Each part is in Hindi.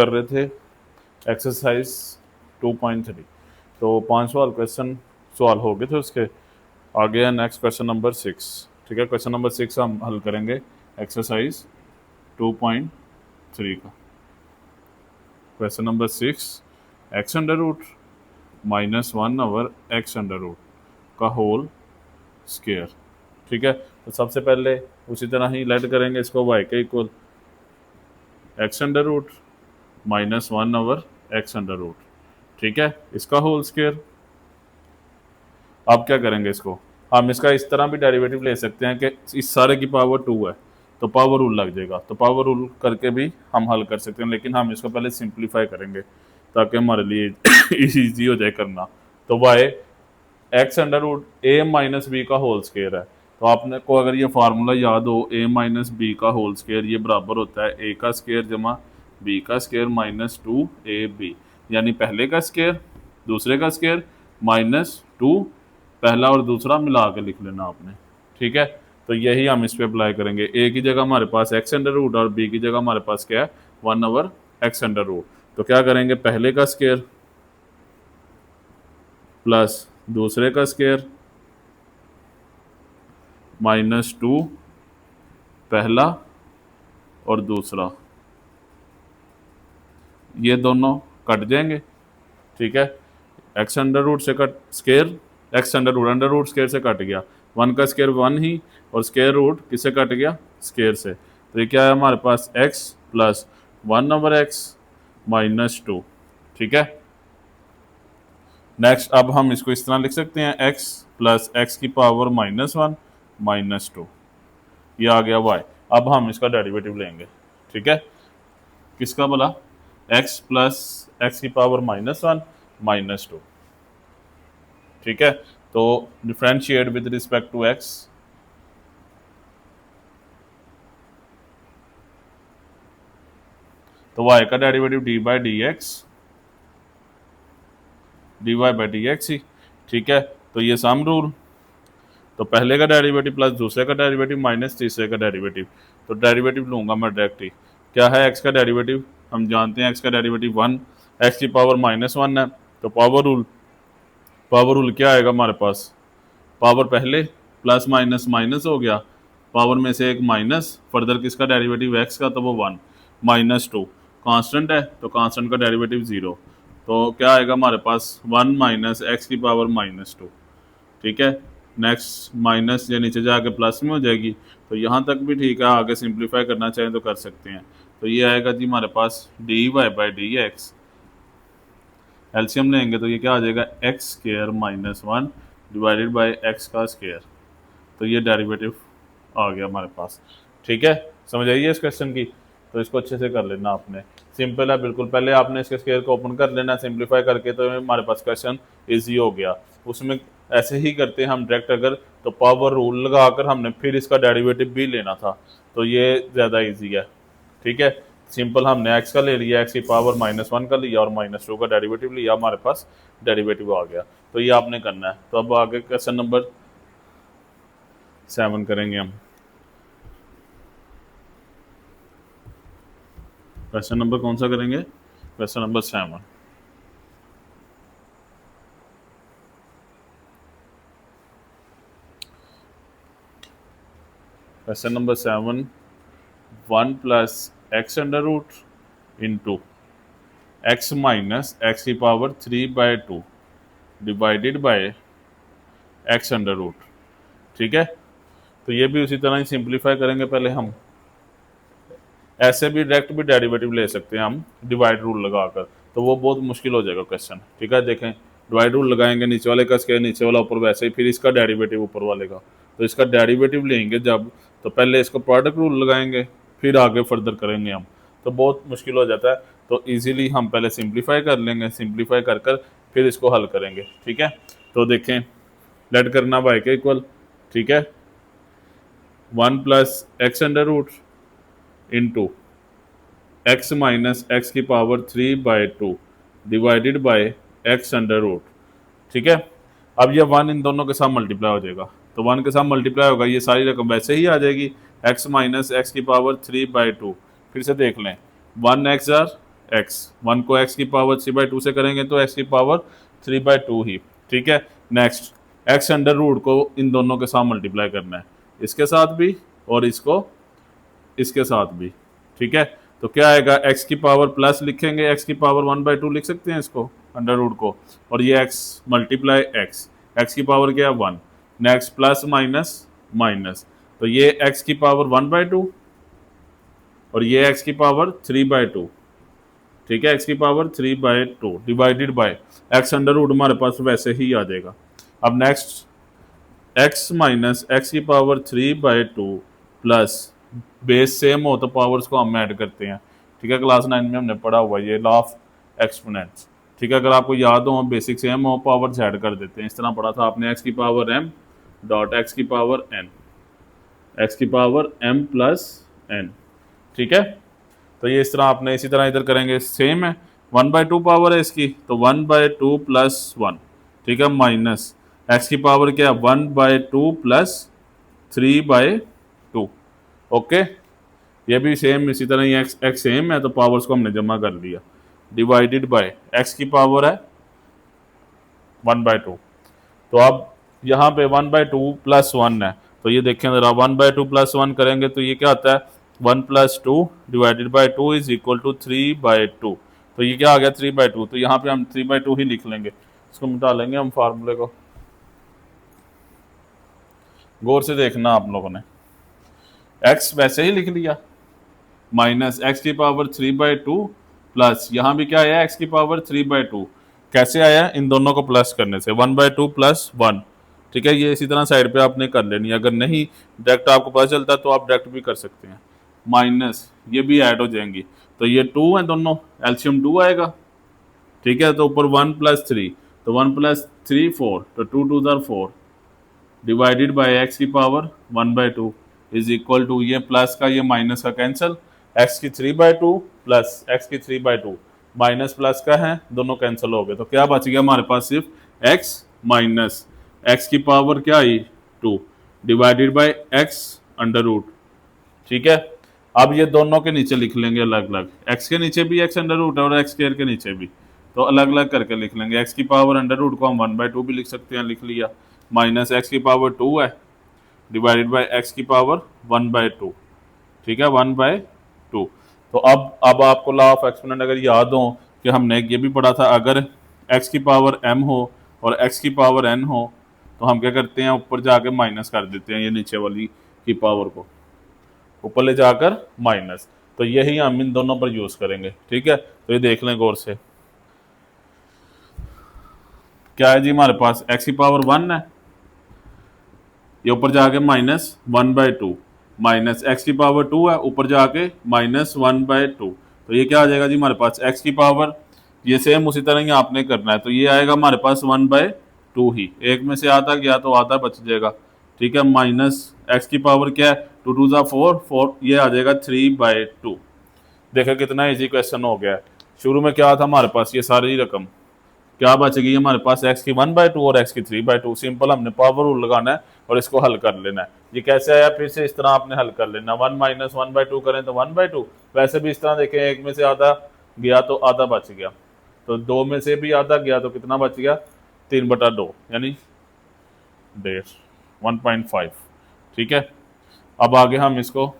कर रहे थे एक्सरसाइज 2.3। तो 5 सवाल क्वेश्चन सवाल हो गए थे उसके। आगे है नेक्स्ट क्वेश्चन नंबर 6। ठीक है, क्वेश्चन नंबर 6 हम हल करेंगे एक्सरसाइज 2.3 का। Question number 6, x under root -1 x under root का होल स्क्वायर। ठीक है, तो सबसे पहले उसी तरह ही लेट करेंगे इसको y के equal x under root -1 x under root. ठीक है, इसका होल स्क्वायर। अब क्या करेंगे इसको, हम इसका इस तरह भी डेरिवेटिव ले सकते हैं कि इस सारे की पावर 2 है तो पावर रूल लग जाएगा, तो पावर रूल करके भी हम हल कर सकते हैं, लेकिन हम इसको पहले सिंप्लीफाई करेंगे ताकि हमारे लिए इजी हो जाए करना। तो वाई एक्स अंडर रूट ए माइनस बी का होल स्क्वायर है। तो आपने को अगर ये फार्मूला याद हो, ए माइनस बी का होल स्क्वायर ये बराबर होता है ए का स्क्वायर जमा बी का स्क्वायर -2ab, यानी पहले का स्क्वायर दूसरे का स्क्वायर -2, पहला और दूसरा मिला के लिख लेना आपने। ठीक है, तो यही हम इस पे अप्लाई करेंगे। ए की जगह हमारे पास एक्स अंडर रूट और बी की जगह हमारे पास क्या है 1/x अंडर रूट। तो क्या करेंगे, पहले का स्क्वायर प्लस दूसरे का स्क्वायर -2 पहला और दूसरा, ये दोनों कट जाएंगे। ठीक है, एक्स अंडर रूट से cut square, x under root square से कट गया, 1 का स्क्वायर 1 ही, और स्क्वायर रूट किससे कट गया, स्क्वायर से। तो ये क्या है हमारे पास x प्लस 1/x -2। ठीक है, नेक्स्ट अब हम इसको इस तरह लिख सकते हैं x प्लस x की पावर -1 -2, ये आ गया y। अब हम इसका डेरिवेटिव लेंगे। ठीक है, किसका बोला, x प्लस x की पावर -1 -2। ठीक है, तो differentiate with respect to x, तो y का डेरिवेटिव dy/dx ही। ठीक है, तो ये सम रूल, तो पहले का डेरिवेटिव प्लस दूसरे का डेरिवेटिव माइनस तीसरे का डेरिवेटिव, तो डेरिवेटिव लूंगा मैं डायरेक्ट ही। क्या है x का डेरिवेटिव, हम जानते हैं x का डेरिवेटिव 1, x की पावर -1 है, तो पावर रूल क्या आएगा हमारे पास, पावर पहले प्लस माइनस माइनस हो गया, पावर में से एक माइनस, फर्दर किसका डेरिवेटिव x का, तो वो 1 -2 कांस्टेंट है, तो कांस्टेंट का डेरिवेटिव 0, तो क्या आएगा हमारे पास 1 - x की पावर -2। ठीक है, नेक्स्ट माइनस ये नीचे जाके प्लस में हो जाएगी, तो यहाँ तक भी ठीक है, आगे सिंप्लीफाई करना चाहें तो कर सकते हैं। तो ये आएगा जी हमारे पास dy/dx, एलसीएम लेंगे तो ये क्या आ जाएगा x² -1 डिवाइडेड बाय x का स्क्वायर, तो ये डेरिवेटिव आ गया हमारे पास। ठीक है, समझ आइए इस क्वेश्चन की, तो इसको अच्छे से कर लेना आपने, सिंपल है बिल्कुल। पहले आपने इसके स्क्वायर को ओपन कर लेना सिंप्लीफाई करके, तो हमारे पास क्वेश्चन इजी हो गया। उसमें ऐसे ही करते हैं हम डायरेक्ट, अगर तो पावर रूल लगाकर हमने फिर इसका डेरिवेटिव भी लेना था, तो ये ज़्यादा ईजी है। ठीक है, सिंपल हमने x का ले लिया, x की पावर -1 का लिया और -2 का डेरिवेटिव लिया, हमारे पास डेरिवेटिव आ गया। तो ये आपने करना है। तो अब आगे क्वेश्चन नंबर 7 करेंगे हम। क्वेश्चन नंबर कौन सा करेंगे, question number 7। Question number 7, 1 + x under root into x minus x की power 3/2 divided by x under root. ठीक है, तो ये भी उसी तरह ही सिंप्लीफाई करेंगे पहले हम। ऐसे भी डायरेक्ट भी डेरिवेटिव ले सकते हैं हम डिवाइड रूल लगाकर, तो वो बहुत मुश्किल हो जाएगा क्वेश्चन। ठीक है, देखें डिवाइड रूल लगाएंगे, नीचे वाले का स्क्वायर नीचे वाला ऊपर, वैसे ही फिर इसका डेरिवेटिव ऊपर वाले का, तो इसका डेरिवेटिव लेंगे जब, तो पहले इसको प्रोडक्ट रूल लगाएंगे फिर आगे फर्दर करेंगे हम, तो बहुत मुश्किल हो जाता है। तो इजीली हम पहले सिंप्लीफाई कर लेंगे, सिंप्लीफाई कर कर फिर इसको हल करेंगे। ठीक है, तो देखें लेट करना y के इक्वल। ठीक है, 1 + x under root into x minus x की power 3/2 divided by x under root. ठीक है, अब ये 1 इन दोनों के साथ मल्टीप्लाई हो जाएगा, तो 1 के साथ मल्टीप्लाई होगा, ये सारी रकम वैसे ही आ जाएगी, x माइनस x की पावर 3/2। फिर से देख लें, 1 x एक्स, 1 को x की पावर 3/2 से करेंगे तो x की पावर 3/2 ही। ठीक है, नेक्स्ट x अंडर रूट को इन दोनों के साथ मल्टीप्लाई करना है, इसके साथ भी और इसके साथ भी। ठीक है, तो क्या आएगा, x की पावर प्लस लिखेंगे, x की पावर 1/2 लिख सकते हैं इसको अंडर रूट को, और ये x मल्टीप्लाई x की पावर क्या है 1, नेक्स्ट प्लस माइनस माइनस, तो ये x की पावर 1/2 और ये x की पावर 3/2। ठीक है, x की power 3/2 divided by x under root हमारे पास वैसे ही आ जाएगा। अब नेक्स्ट x माइनस एक्स की पावर 3/2 प्लस बेस सेम हो तो पावर्स को हम ऐड करते हैं। ठीक है, क्लास 9 में हमने पढ़ा हुआ ये लॉ ऑफ एक्सपोनेंट्स। ठीक है, अगर आपको याद हो बेसिक सेम हो पावर्स ऐड कर देते हैं, इस तरह पढ़ा था आपने, x की पावर m डॉट x की पावर n, x की पावर m प्लस n। ठीक है, तो ये इस तरह आपने इसी तरह इधर करेंगे, सेम है 1/2 पावर है इसकी तो 1/2 प्लस 1। ठीक है, माइनस एक्स की पावर क्या 1/2 प्लस 3/2। ओके, ये भी सेम इसी तरह ही एक्स सेम है तो पावर्स को हमने जमा कर लिया, डिवाइडेड बाय एक्स की पावर है 1/2। तो अब यहाँ पे 1/2 प्लस 1 है, तो ये देखें जरा 1/2 प्लस 1 करेंगे तो ये क्या आता है 1 + 2 divided by 2 is equal to 3/2। तो ये क्या आ गया 3/2, तो यहाँ पे हम 3/2 ही लिख लेंगे, इसको मिटा लेंगे हम फार्मूले को। गौर से देखना आप लोगों ने, x वैसे ही लिख लिया, माइनस एक्स की पावर 3/2 प्लस यहाँ भी क्या आया x की पावर 3/2। कैसे आया, इन दोनों को प्लस करने से 1/2 प्लस 1। ठीक है, ये इसी तरह साइड पे आपने कर लेनी है, अगर नहीं डायरेक्ट आपको पता चलता तो आप डायरेक्ट भी कर सकते हैं। माइनस ये भी ऐड हो जाएंगी, तो ये 2 है दोनों, एल्शियम 2 आएगा। ठीक है, तो ऊपर 1 + 3, तो 1 + 3 4, तो 2 2 * 4 डिवाइडेड बाय एक्स की पावर 1/2 इज इक्वल टू, ये प्लस का ये माइनस का कैंसिल, एक्स की 3/2 प्लस एक्स की 3/2 माइनस प्लस का है, दोनों कैंसिल हो गए, तो क्या बच गया हमारे पास सिर्फ x माइनस एक्स की पावर क्या आई 2 divided by x under root. ठीक है, अब ये दोनों के नीचे लिख लेंगे अलग अलग, x के नीचे भी x अंडर रूट है और x स्क्वायर के नीचे भी, तो अलग अलग करके लिख लेंगे। x की पावर अंडर रूट को हम 1/2 भी लिख सकते हैं, लिख लिया, माइनस एक्स की पावर 2 है डिवाइडेड बाय एक्स की पावर 1/2। ठीक है, 1/2। तो अब आपको लॉ ऑफ एक्सपोनेंट अगर याद हो कि हमने ये भी पढ़ा था, अगर x की पावर m हो और x की पावर n हो तो हम क्या करते हैं, ऊपर जाकर माइनस कर देते हैं, ये नीचे वाली की पावर को ऊपर ले जाकर माइनस, तो यही हम इन दोनों पर यूज करेंगे। ठीक है, तो ये देख लें गौर से, क्या है जी हमारे पास x की पावर 1 है, ये ऊपर जाके माइनस 1/2, माइनस एक्स की पावर 2 है, ऊपर जाके माइनस 1/2, तो ये क्या आ जाएगा जी हमारे पास x की पावर, ये सेम उसी तरह ही आपने करना है, तो ये आएगा हमारे पास 1/2 ही, एक में से आधा गया तो आधा बच जाएगा। ठीक है, माइनस एक्स की पावर क्या है 2 2 * 4 4, ये आ जाएगा 3/2। देखो कितना इजी क्वेश्चन हो गया है। शुरू में क्या था हमारे पास, ये सारी रकम क्या बच गई हमारे पास, x की 1/2 और x की 3/2। सिंपल हमने पावर रूल लगाना है और इसको हल कर लेना है। ये कैसे आया, फिर से इस तरह आपने हल कर लेना, 1 - 1/2 करें तो 1/2, वैसे भी इस तरह देखें, एक में से आधा गया तो आधा बच गया, तो 2 में से भी आधा गया तो कितना बच गया 3/2 यानी 1.5। ठीक है, अब आगे हम इसका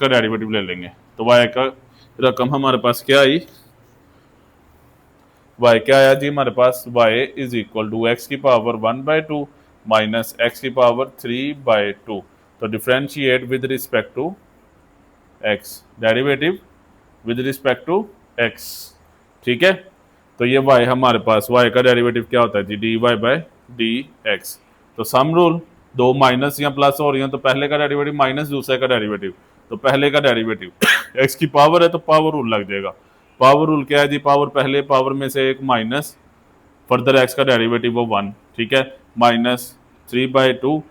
डेरिवेटिव ले लेंगे, तो y का रकम हमारे पास क्या आई, y क्या आया जी हमारे पास, y is equal to x की पावर 1/2 माइनस एक्स की पावर 3/2, तो differentiate with respect to x, derivative with respect to x। ठीक है, तो ये y हमारे पास, y का डेरिवेटिव क्या होता है जी dy/dx। तो सम रूल, दो माइनस या प्लस हो रही हैं तो पहले का डेरिवेटिव माइनस दूसरे का डेरिवेटिव, तो पहले का डेरिवेटिव x की पावर है तो पावर रूल लग जाएगा। पावर रूल क्या है जी, पावर पहले पावर में से एक माइनस, फर्दर x का डेरिवेटिव वो 1। ठीक है, माइनस 3/2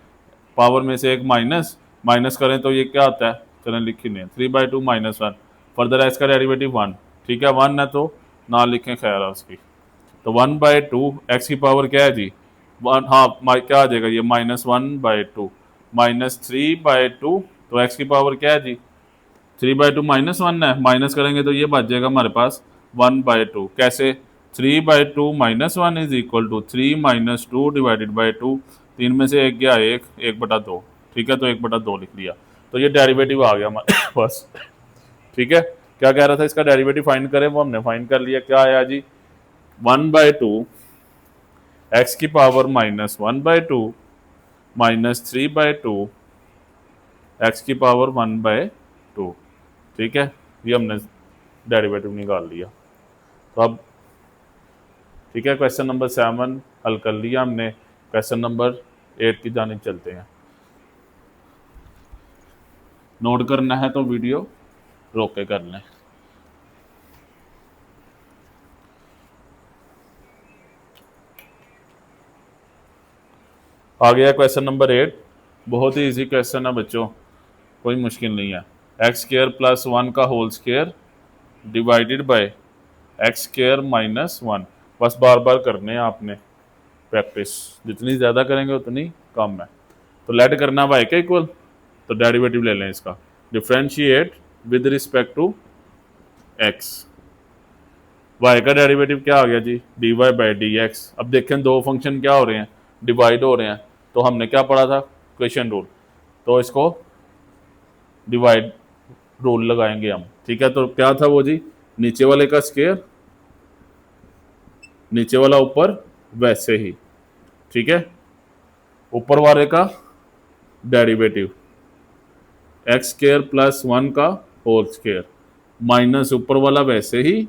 पावर में से एक माइनस, माइनस करें तो ये क्या आता है, चलें लिख ही नहीं, 3/2 - 1, फर्दर x का डेरिवेटिव 1। ठीक है, 1 है तो ना लिखें, खैर है उसकी, तो 1/2 x की पावर क्या है जी 1, हाँ क्या आ जाएगा ये -1/2 माइनस 3/2, तो x की पावर क्या है जी 3/2 -1 है, माइनस करेंगे तो ये बच जाएगा हमारे पास 1/2। कैसे? 3/2 -1 is equal to 3 - 2 divided by 2। 3 में से एक गया 1, 1/2। ठीक है, तो 1/2 लिख लिया। तो ये डेरिवेटिव आ गया हमारे पास। ठीक है, क्या कह रहा था, इसका डेरिवेटिव फाइंड करें, वो हमने फाइंड कर लिया। क्या आया जी? 1/2 एक्स की पावर -1/2 -3/2 एक्स की पावर 1/2। ठीक है, ये हमने डेरिवेटिव निकाल लिया। तो अब ठीक है, क्वेश्चन नंबर 7 हल कर लिया हमने। क्वेश्चन नंबर 8 की जानिब चलते हैं। नोट करना है तो वीडियो रोक के कर लें। आ गया क्वेश्चन नंबर 8। बहुत ही इजी क्वेश्चन है बच्चों, कोई मुश्किल नहीं है। x² + 1 का whole square divided by x² - 1। बस बार बार करने हैं आपने प्रैक्टिस, जितनी ज़्यादा करेंगे उतनी कम है। तो लेट करना y के इक्वल, तो डेरिवेटिव ले लें इसका। Differentiate with respect to x। y का डेरिवेटिव क्या आ गया जी? dy/dx। अब देखें दो फंक्शन क्या हो रहे हैं, डिवाइड हो रहे हैं। तो हमने क्या पढ़ा था, क्वेश्चन रूल, तो इसको डिवाइड रूल लगाएंगे हम। ठीक है, तो क्या था वो जी? नीचे वाले का स्क्वायर, नीचे वाला ऊपर वैसे ही। ठीक है, ऊपर वाले का डेरिवेटिव x² + 1 का होल स्क्वायर माइनस ऊपर वाला वैसे ही,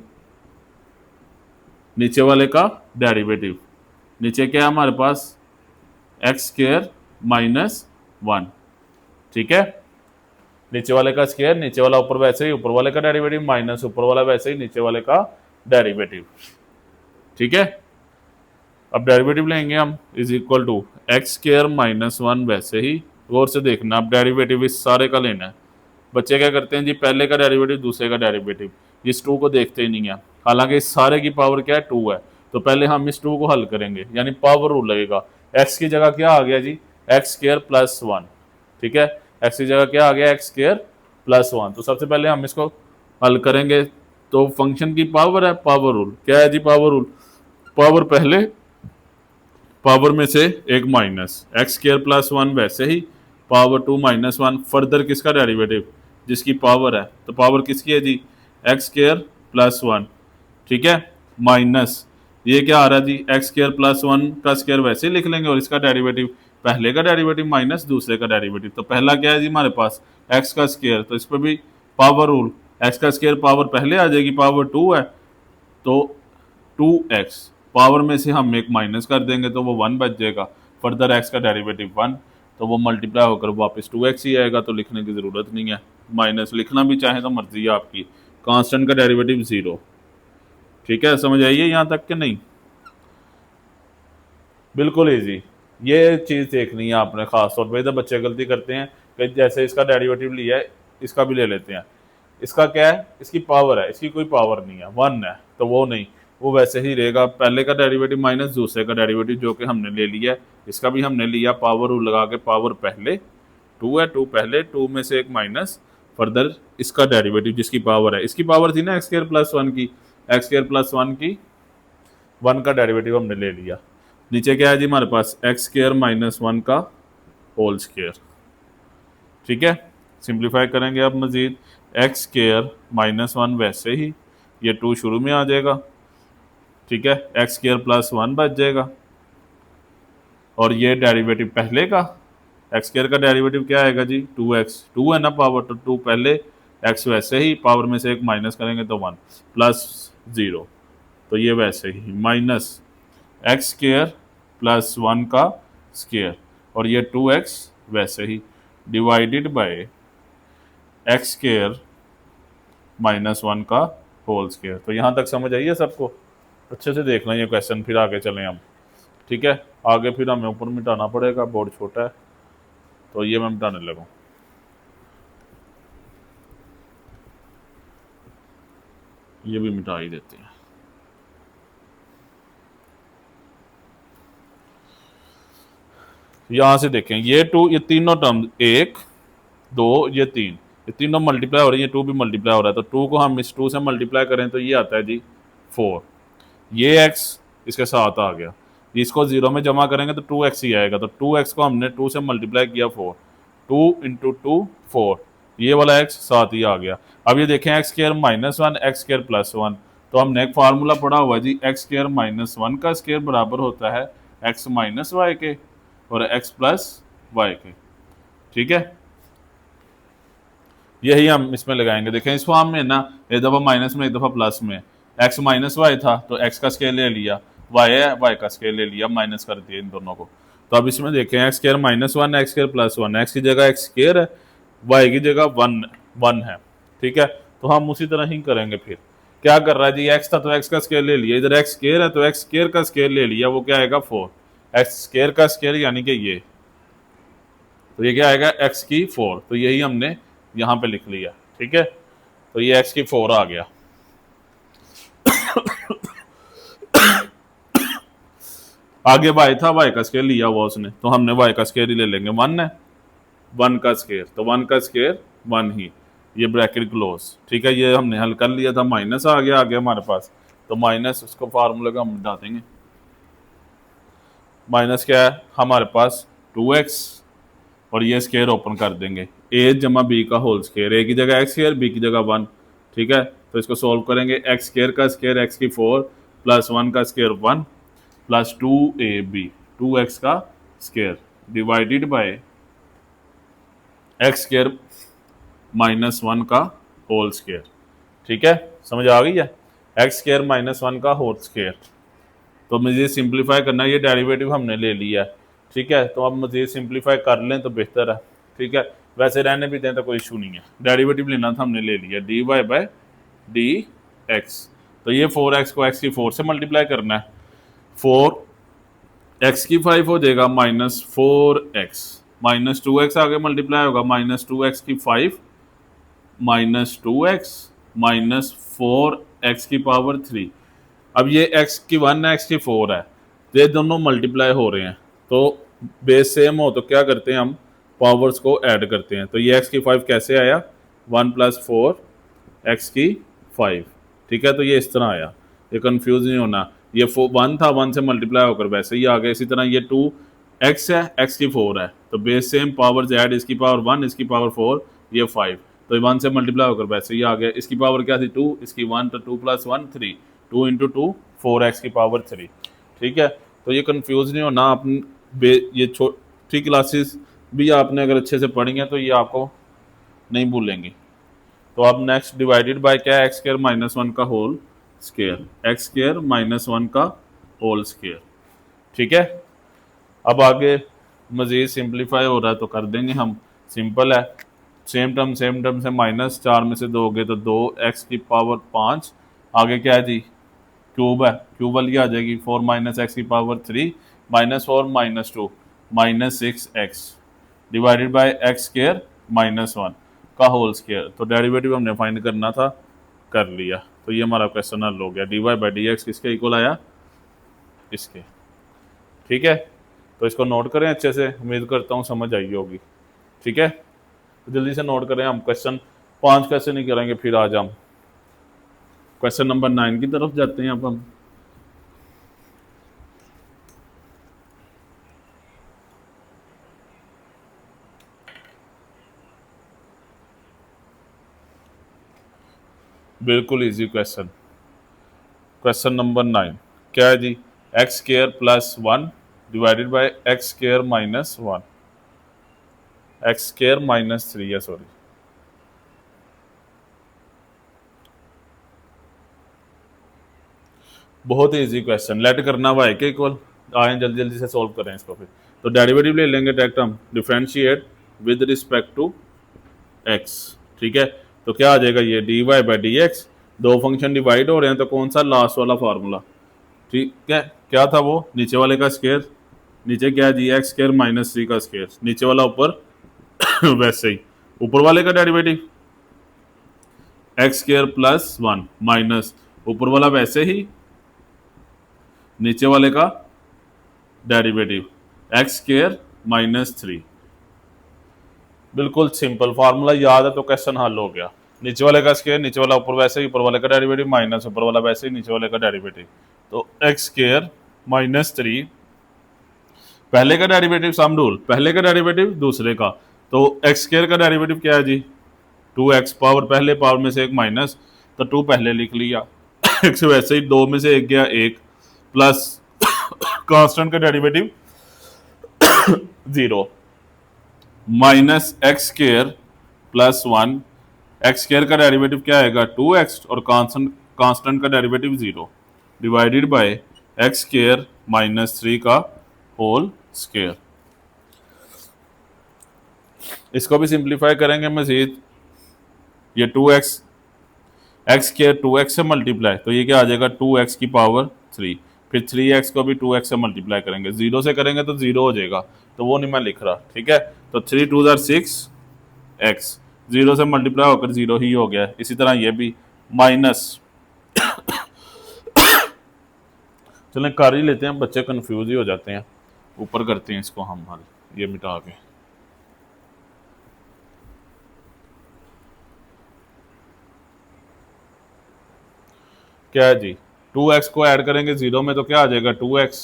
नीचे वाले का डेरिवेटिव। नीचे क्या है हमारे पास? x² - 1। ठीक है, नीचे वाले का स्क्वायर, नीचे वाला ऊपर वैसे ही, ऊपर वाले का डेरिवेटिव माइनस ऊपर वाला वैसे ही, नीचे वाले का डेरिवेटिव। ठीक है, अब डेरिवेटिव लेंगे हम, इज इक्वल टू x² - 1 वैसे ही। गौर से देखना, अब डेरिवेटिव इस सारे का लेना है। बच्चे क्या करते हैं जी, पहले का डेरिवेटिव दूसरे का डेरिवेटिव, इस 2 को देखते ही नहीं है। हालांकि इस सारे की पावर क्या है? 2 है। तो पहले हम इस 2 को हल करेंगे, यानी पावर रूल लगेगा। x की जगह क्या आ गया जी? x² + 1। ठीक है, x की जगह क्या आ गया? x² + 1। तो सबसे पहले हम इसको हल करेंगे। तो फंक्शन की पावर है, पावर रूल क्या है जी? पावर रूल, पावर पहले, पावर में से एक माइनस, x² + 1 वैसे ही, पावर 2 - 1। फर्दर किसका डेरिवेटिव? जिसकी पावर है। तो पावर किसकी है जी? x² + 1। ठीक है, माइनस ये क्या आ रहा है जी? x² + 1 का स्क्वायर वैसे ही लिख लेंगे, और इसका डेरिवेटिव पहले का डेरिवेटिव माइनस दूसरे का डेरिवेटिव। तो पहला क्या है जी हमारे पास? x का स्क्वायर, तो इस पर भी पावर रूल, x का स्क्वायर पावर पहले आ जाएगी, पावर 2 है, तो 2x, पावर में से हम एक माइनस कर देंगे तो वो 1 बच जाएगा। फर्दर x का डेरिवेटिव 1, तो वो मल्टीप्लाई होकर वापस 2x ही आएगा, तो लिखने की ज़रूरत नहीं है। माइनस लिखना भी चाहे तो मर्जी है आपकी। कांस्टेंट का डेरिवेटिव 0। ठीक है, समझ आइए यहाँ तक कि नहीं? बिल्कुल ईजी। ये चीज़ देखनी है आपने खास तौर पे, तो बच्चे गलती करते हैं कि जैसे इसका डेरिवेटिव लिया है, इसका भी ले लेते हैं। इसका क्या है? इसकी पावर है, इसकी कोई पावर नहीं है, 1 है, तो वो नहीं, वो वैसे ही रहेगा। पहले का डेरिवेटिव माइनस दूसरे का डेरिवेटिव, जो कि हमने ले लिया है। इसका भी हमने लिया, पावर रूल लगा के, पावर पहले 2 है, 2 पहले, 2 में से एक माइनस, फर्दर इसका डेरिवेटिव जिसकी पावर है। इसकी पावर थी ना x² + 1 की, x² + 1 की 1 का डेरिवेटिव हमने ले लिया। नीचे क्या है जी हमारे पास? x² - 1 का होल स्क्वायर। ठीक है, सिंप्लीफाई करेंगे अब मजीद, x² - 1 वैसे ही, ये 2 शुरू में आ जाएगा। ठीक है, x² + 1 बच जाएगा, और ये डेरिवेटिव पहले का, x² का डेरिवेटिव क्या आएगा जी? 2x, 2 है ना पावर, तो 2 पहले, x वैसे ही, पावर में से एक माइनस करेंगे तो 1, प्लस 0, तो ये वैसे ही, माइनस x² + 1 का स्क्वायर, और ये 2x वैसे ही, डिवाइडेड बाय x² - 1 का होल स्क्वायर। तो यहाँ तक समझ आइए सबको? अच्छे से देखना ये क्वेश्चन, फिर आगे चलें हम। ठीक है, आगे फिर हमें ऊपर मिटाना पड़ेगा, बोर्ड छोटा है, तो ये मैं मिटाने लगूँ। ये भी मिटा ही देते हैं। यहां से देखें, ये 2, ये तीनों टर्म, 1 2 ये 3, ये तीनों मल्टीप्लाई हो रही है, 2 भी मल्टीप्लाई हो रहा है, तो 2 को हम इस 2 से मल्टीप्लाई करें तो ये आता है जी 4। ये x इसके साथ आ गया, इसको 0 में जमा करेंगे तो 2x ही आएगा, तो 2x को हमने 2 से मल्टीप्लाई किया 4, 2 इंटू 2 4, ये वाला x साथ ही आ गया। अब ये देखें x square minus 1 x square plus 1, तो हमने एक फार्मूला पढ़ा हुआ जी x स्क्वायर माइनस 1 का स्क्वायर बराबर होता है x माइनस वाई के और x प्लस वाई के। ठीक है, यही हम इसमें लगाएंगे। देखें इस फॉर्म में ना एक दफ़ा माइनस में एक दफ़ा प्लस में, x माइनस वाई था तो x का स्केयर ले लिया, y है y का स्केयर ले लिया, माइनस कर दिया इन दोनों को। तो अब इसमें देखें x square minus 1 x square plus 1, x की जगह एक्स स्केयर है, y की जगह 1 है। ठीक है, तो हम उसी तरह ही करेंगे। फिर क्या कर रहा है जी, x था तो x का स्केयर ले लिया, इधर x स्केयर है तो x स्केयर का स्केयर ले लिया, वो क्या आएगा 4, x स्केयर का स्केयर यानी कि ये, तो ये क्या आएगा x की 4, तो यही हमने यहाँ पे लिख लिया। ठीक है, तो ये x की 4 आ गया। आगे y था, y का स्केयर लिया हुआ उसने, तो हमने y का स्केयर ही ले लेंगे, 1 है 1 का स्केयर, तो 1 का स्केयर 1 ही, ये ब्रैकेट क्लोज। ठीक है, ये हमने हल कर लिया था, माइनस आ गया आगे हमारे पास, तो माइनस उसको फार्मूले का हम हटा देंगे। माइनस क्या है हमारे पास 2x और ये स्केयर ओपन कर देंगे, a जमा b का होल स्केयर, a की जगह x स्केयर b की जगह 1। ठीक है, तो इसको सॉल्व करेंगे, x स्केयर का स्केयर x की 4 प्लस 1 का स्केयर 1 प्लस 2ab 2x का square divided by x square minus 1 का होल स्केयर। ठीक है, समझ आ गई है, x स्केयर माइनस 1 का होल स्केयर। तो मुझे सिंप्लीफाई करना है, ये डेरिवेटिव हमने ले लिया है। ठीक है, तो अब मुझे सिंप्लीफाई कर लें तो बेहतर है। ठीक है, वैसे रहने भी दें तो कोई इशू नहीं है, डेरिवेटिव लेना था हमने ले लिया, dy बाय डी एक्स। तो ये 4x को x की 4 से मल्टीप्लाई करना है, 4x की 5 हो जाएगा माइनस 4x, माइनस 2x आगे मल्टीप्लाई होगा, माइनस 2x की 5 माइनस 2x माइनस 4x की पावर 3। अब ये x की 1 है x की 4 है, ये दोनों मल्टीप्लाई हो रहे हैं, तो बेस सेम हो तो क्या करते हैं हम पावर्स को ऐड करते हैं। तो ये x की 5 कैसे आया, 1 प्लस 4 x की 5। ठीक है, तो ये इस तरह आया, ये कंफ्यूज नहीं होना, ये 1 था 1 से मल्टीप्लाई होकर वैसे ही आ गया। इसी तरह ये 2x है x की 4 है, तो बेस सेम पावर्स ऐड, इसकी पावर 1 इसकी पावर 4 ये 5, तो 1 से मल्टीप्लाई होकर वैसे ही आ गया। इसकी पावर क्या थी 2, इसकी 1, तो 2 प्लस 1 3, 2 इंटू 2 4x की पावर 3। ठीक है, तो ये कंफ्यूज नहीं होना, आप ये छोटी क्लासेस भी आपने अगर अच्छे से पढ़ी हैं तो ये आपको नहीं भूलेंगी। तो अब नेक्स्ट डिवाइडेड बाय क्या है, एक्स स्क्वायर माइनस 1 का whole square, x square minus 1 का होल स्क्वायर। ठीक है, अब आगे मज़ीद सिंप्लीफाई हो रहा है तो कर देंगे हम, सिंपल है, सेम टर्म से माइनस 4 में से 2 गए तो 2x की पावर 5, आगे क्या है जी क्यूब है, क्यूब वाली आ जाएगी, 4 माइनस एक्स की power 3 minus 4 minus 2 minus 6x divided by x square minus 1 का होल स्क्वायर। तो डेरिवेटिव हमने फाइंड करना था, कर लिया, तो ये हमारा क्वेश्चन हल हो गया। dy बाई डी एक्स किसके इक्वल आया, इसके। ठीक है, तो इसको नोट करें अच्छे से, उम्मीद करता हूँ समझ आई होगी। ठीक है, तो जल्दी से नोट करें, हम क्वेश्चन 5 कैसे नहीं करेंगे, फिर आज हम क्वेश्चन नंबर 9 की तरफ जाते हैं। अब हम बिल्कुल इजी क्वेश्चन, क्वेश्चन नंबर 9 क्या है जी, x square plus 1 divided by x square minus 1, x square minus 3 है, सॉरी। बहुत ही इजी क्वेश्चन, लेट करना हुआ है के इक्वल, आए जल्दी जल्दी से सॉल्व करें इसको। फिर तो डेरिवेटिव ले लेंगे डायरेक्ट हम, differentiate with respect to x. ठीक है, तो क्या आ जाएगा ये dy बाई डी एक्स, दो फंक्शन डिवाइड हो रहे हैं तो कौन सा लास्ट वाला फार्मूला। ठीक है, क्या था वो, नीचे वाले का स्क्वायर, नीचे क्या है जी एक्स स्क्वायर माइनस 3 का स्क्वायर, नीचे वाला ऊपर वैसे ही, ऊपर वाले का derivative x square plus 1 minus ऊपर वाला वैसे ही, नीचे वाले का डेरिवेटिव एक्स स्क्वायर माइनस 3। बिल्कुल सिंपल फार्मूला याद है तो क्वेश्चन हल हो गया। नीचे वाले का स्क्वायर, नीचे वाला ऊपर वैसे ही, ऊपर वाले का डेरिवेटिव माइनस ऊपर वाला वैसे ही नीचे वाले का डेरिवेटिव। तो एक्स स्क्वायर माइनस 3, पहले का डेरिवेटिव सम रूल, पहले का डेरिवेटिव दूसरे का। तो एक्स स्क्वायर का डेरिवेटिव क्या है जी, 2x पावर पहले पावर में से एक माइनस, तो 2 पहले लिख लिया एक्स वैसे ही 2 में से एक गया 1, प्लस कांस्टेंट का derivative 0, minus x square plus 1, x square का डेरिवेटिव क्या आएगा 2x, और कांस्टेंट का derivative 0, divided by x square minus 3 का होल स्क्वायर। इसको भी सिंप्लीफाई करेंगे मजीद, ये 2x, एक्स स्क्वायर 2x से मल्टीप्लाई, तो ये क्या आ जाएगा 2x की पावर 3, फिर 3x को भी 2x से मल्टीप्लाई करेंगे, 0 से करेंगे तो 0 हो जाएगा, तो वो नहीं मैं लिख रहा, ठीक है। तो 3 2 6, x 0 से मल्टीप्लाई होकर 0 ही हो गया। इसी तरह ये भी माइनस, चलें कर ही लेते हैं, बच्चे कंफ्यूज ही हो जाते हैं। ऊपर करते हैं इसको हम हल, ये मिटा के, क्या है जी 2x को ऐड करेंगे 0 में तो क्या आ जाएगा 2x,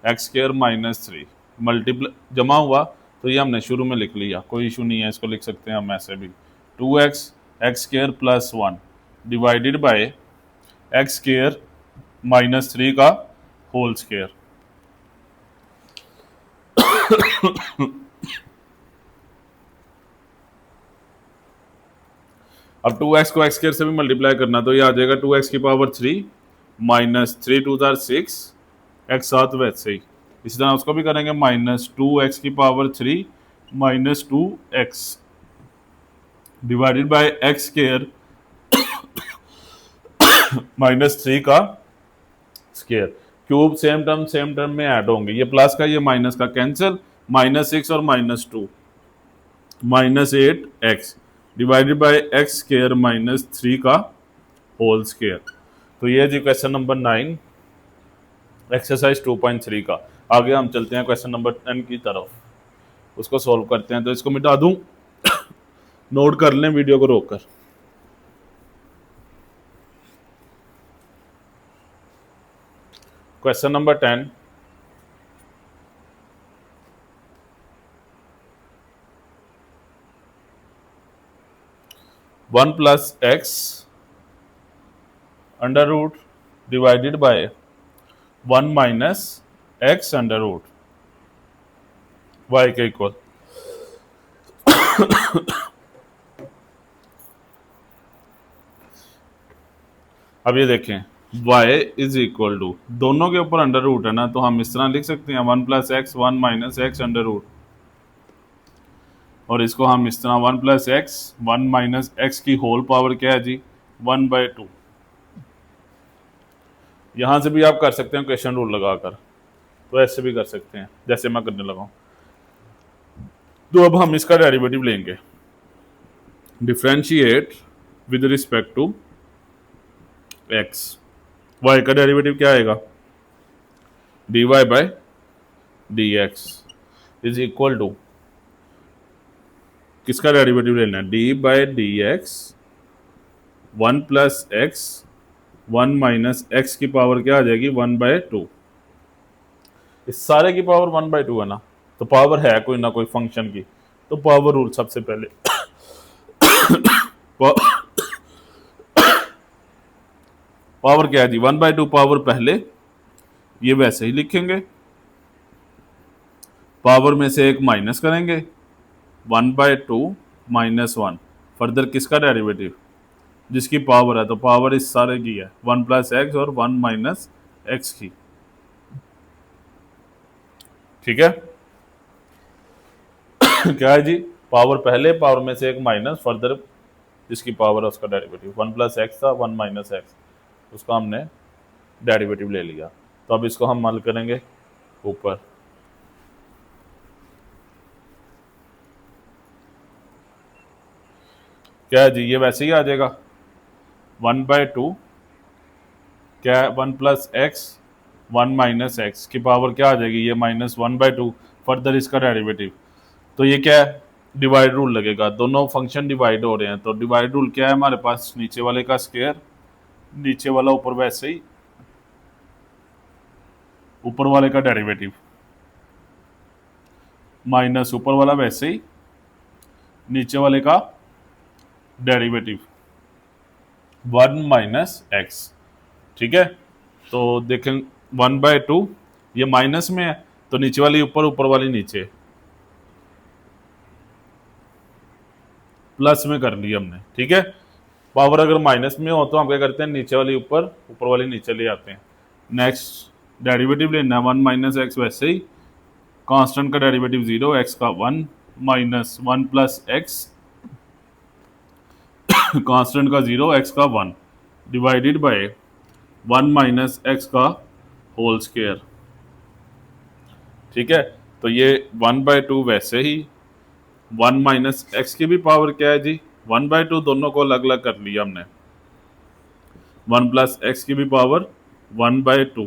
x square minus 3 multiply जमा हुआ, तो ये हमने शुरू में लिख लिया, कोई इशू नहीं है, इसको लिख सकते हैं हम ऐसे भी, 2x x square plus 1 divided by x square minus 3 का होल स्क्वायर। अब 2x को एक्स स्क्वायर से भी मल्टीप्लाई करना, तो ये आ जाएगा 2x की पावर 3 माइनस 3 2 6, एक्स साथ वैसे ही, इसी तरह उसको भी करेंगे माइनस 2x की power 3 minus 2x divided by x square minus 3 का स्क्वायर। क्यूब सेम टर्म में ऐड होंगे, ये प्लस का ये माइनस का कैंसिल, माइनस 6 और minus 2, minus 8x divided by x square minus 3 का होल स्क्वायर। तो ये जी क्वेश्चन नंबर 9 एक्सरसाइज 2.3 का। आगे हम चलते हैं क्वेश्चन नंबर 10 की तरफ, उसको सॉल्व करते हैं। तो इसको मिटा दूं, नोट कर लें वीडियो को रोककर। Question number 10, one plus x under root divided by 1 minus x under root y के इक्वल। अब ये देखें y इज इक्वल टू, दोनों के ऊपर अंडर रूट है ना, तो हम इस तरह लिख सकते हैं 1 plus x 1 minus x under root, और इसको हम इस तरह 1 प्लस एक्स 1 माइनस एक्स की होल पावर क्या है जी 1/2। यहां से भी आप कर सकते हैं क्वेश्चन रूल लगाकर, तो ऐसे भी कर सकते हैं जैसे मैं करने लगा हूं। तो अब हम इसका डेरिवेटिव लेंगे, differentiate with respect to x, y का डेरिवेटिव क्या आएगा dy by dx is equal to, किसका डेरिवेटिव लेना है d by d x 1 plus x 1 minus x की पावर क्या आ जाएगी 1/2। इस सारे की पावर 1/2 है ना, तो पावर है कोई ना कोई फंक्शन की, तो पावर रूल सबसे पहले पावर क्या है जी 1/2, पावर पहले ये वैसे ही लिखेंगे, पावर में से एक माइनस करेंगे 1/2 माइनस 1, फर्दर किसका डेरिवेटिव जिसकी पावर है, तो पावर इस सारे की है 1 प्लस एक्स और 1 माइनस एक्स की, ठीक है। क्या है जी पावर पहले, पावर में से एक माइनस, फर्दर जिसकी पावर है उसका डेरिवेटिव, 1 प्लस एक्स था 1 माइनस एक्स, उसका हमने डेरिवेटिव ले लिया। तो अब इसको हम हल करेंगे ऊपर, क्या है जी ये वैसे ही आ जाएगा 1/2, क्या है 1 प्लस एक्स 1 माइनस एक्स की पावर क्या आ जाएगी ये माइनस 1/2, फर्दर इसका डेरिवेटिव, तो ये क्या है डिवाइड रूल लगेगा, दोनों फंक्शन डिवाइड हो रहे हैं। तो डिवाइड रूल क्या है हमारे पास, नीचे वाले का स्क्वायर, नीचे वाला ऊपर वैसे ही, ऊपर वाले का डेरिवेटिव माइनस ऊपर वाला वैसे ही, नीचे वाले का डेरिवेटिव 1 - x। ठीक है, तो देखें 1/2 ये माइनस में है, तो नीचे वाली ऊपर, ऊपर वाली नीचे, प्लस में कर लिया हमने। ठीक है, पावर अगर माइनस में हो तो हम क्या करते हैं, नीचे वाली ऊपर, ऊपर वाली नीचे ले आते हैं। नेक्स्ट डेरिवेटिव लेना है 1 - x, वैसे ही कांस्टेंट का डेरिवेटिव 0, x का 1 माइनस 1 प्लस x, कांस्टेंट का 0, x का 1 डिवाइडेड बाय 1 - x का होल स्क्वायर। ठीक है, तो ये 1/2 वैसे ही, 1 - x की भी पावर क्या है जी, 1/2, दोनों को अलग अलग कर लिया हमने। 1 प्लस x की भी पावर 1/2,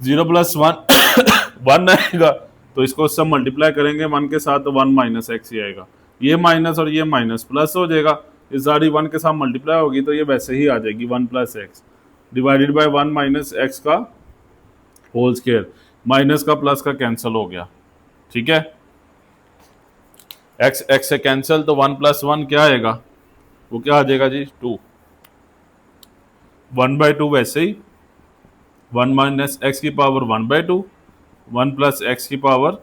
0 प्लस 1 1 आएगा, तो इसको सब मल्टीप्लाई करेंगे 1 के साथ, तो 1 - x ही आएगा। ये माइनस और ये माइनस प्लस हो जाएगा, इस सारी 1 के साथ मल्टीप्लाई होगी तो ये वैसे ही आ जाएगी 1 plus x divided by 1 - x का होल स्क्वायर। माइनस का प्लस का कैंसिल हो गया। ठीक है, x x से कैंसिल, तो 1 प्लस 1 क्या आएगा, वो क्या आ जाएगा जी 2, 1/2 वैसे ही, 1 - x की पावर 1/2, 1 प्लस x की power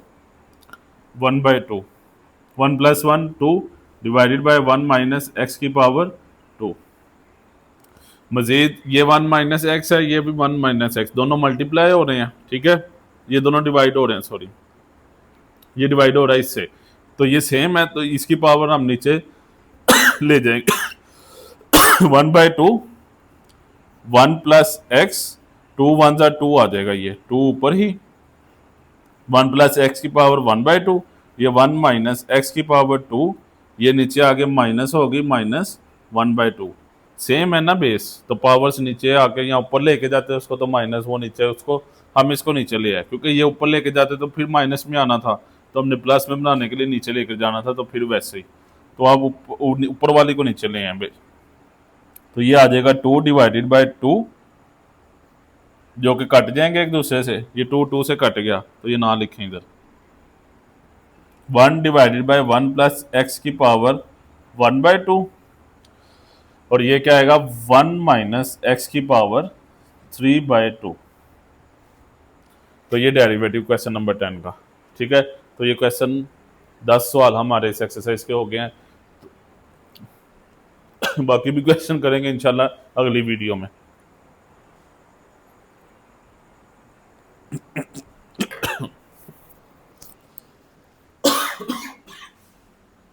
1/2, 1 plus 1 2 divided by 1 - x की पावर 2। मजीद ये 1 - x है, ये भी 1 - x, दोनों मल्टीप्लाई हो रहे हैं। ठीक है, ये दोनों डिवाइड हो रहे हैं, सॉरी ये डिवाइड हो रहा है इससे, तो ये सेम है, तो इसकी पावर हम नीचे ले जाएंगे 1/2, 1 प्लस x, 2 1 ज़ा 2 आ जाएगा, ये 2 ऊपर ही, 1 प्लस एक्स की पावर 1/2, ये 1 - x की पावर 2, ये नीचे आगे माइनस होगी -1/2। सेम है ना बेस, तो पावर्स नीचे आके यहाँ ऊपर लेके जाते हैं उसको, तो माइनस वो नीचे, उसको हम इसको नीचे ले आए, क्योंकि ये ऊपर लेके जाते तो फिर माइनस में आना था, तो हमने प्लस में बनाने के लिए नीचे लेकर जाना था, तो फिर वैसे ही, तो आप ऊपर वाली को नीचे ले आए, तो ये आ जाएगा 2 डिवाइडेड बाय 2, जो कि कट जाएंगे एक दूसरे से, ये 2 2 से कट गया, तो ये ना लिखें इधर। 1 डिवाइडेड बाय 1 प्लस एक्स की पावर 1/2, और ये क्या आएगा 1 - x की पावर 3/2। तो ये डेरिवेटिव क्वेश्चन नंबर 10 का। ठीक है, तो ये क्वेश्चन 10 सवाल हमारे इस एक्सरसाइज के हो गए हैं। बाकी भी क्वेश्चन करेंगे इंशाल्लाह अगली वीडियो में।